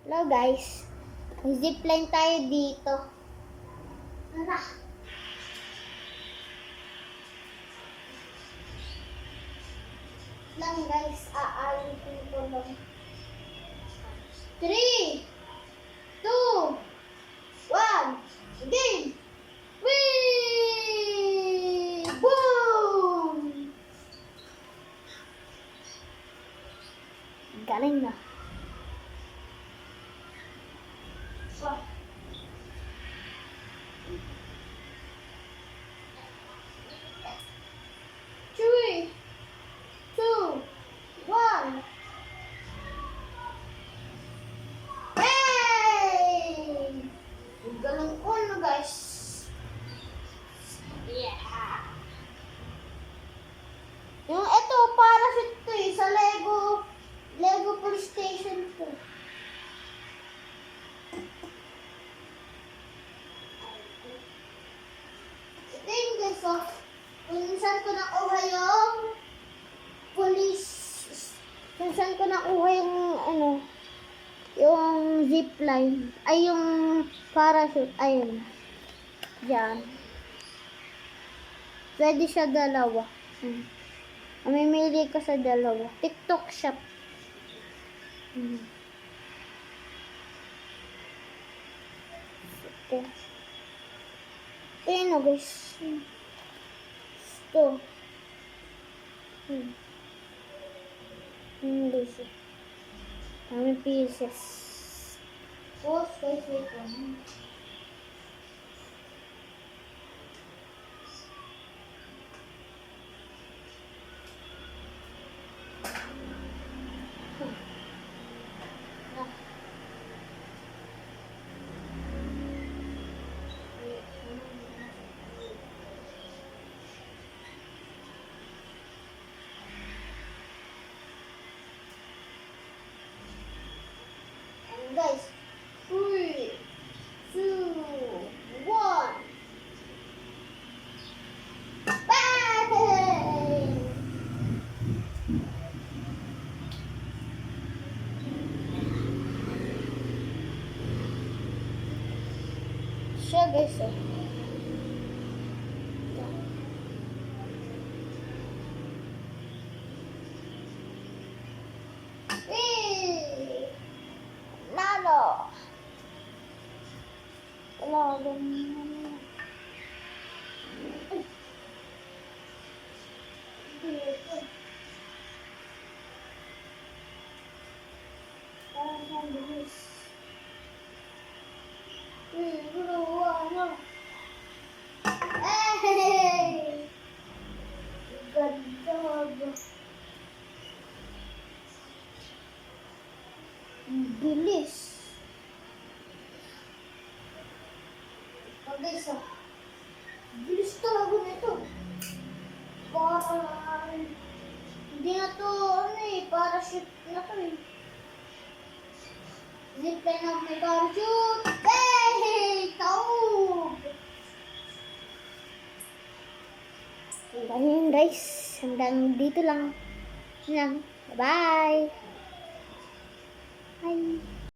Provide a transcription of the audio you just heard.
Hello guys, zipline tayo dito. Tara. Lang guys, aalitin ko lang. 3, 2, 1, game! Whee! Boom! Galing na. Wow. 3, 2, 1. Hey! Galing ko na guys. Yeah. Yung ito, parachute to eh, sa Lego Police Station to. Ito yung guys, oh. Kung saan ko nakuha yung kung saan ko nakuha yung yung zipline, ay yung parachute, ayun. Diyan. Pwede siya dalawa. Mamimili ka sa dalawa. TikTok shop. Ito. Ayan o guys. Ito. Guys. Kami pieces. Post guys, wait lang. Guys, 3, 2, 1. Bang! Siya guys, oh. Lalo. Lalo. Hey! Ganda. Bilis. Guys, bilis talaga nito. Parang hindi na to, parachute na to eh. Zipline na may parachute. Hey! Taog! Hanggang yun guys. Hanggang dito lang. Bye! Bye!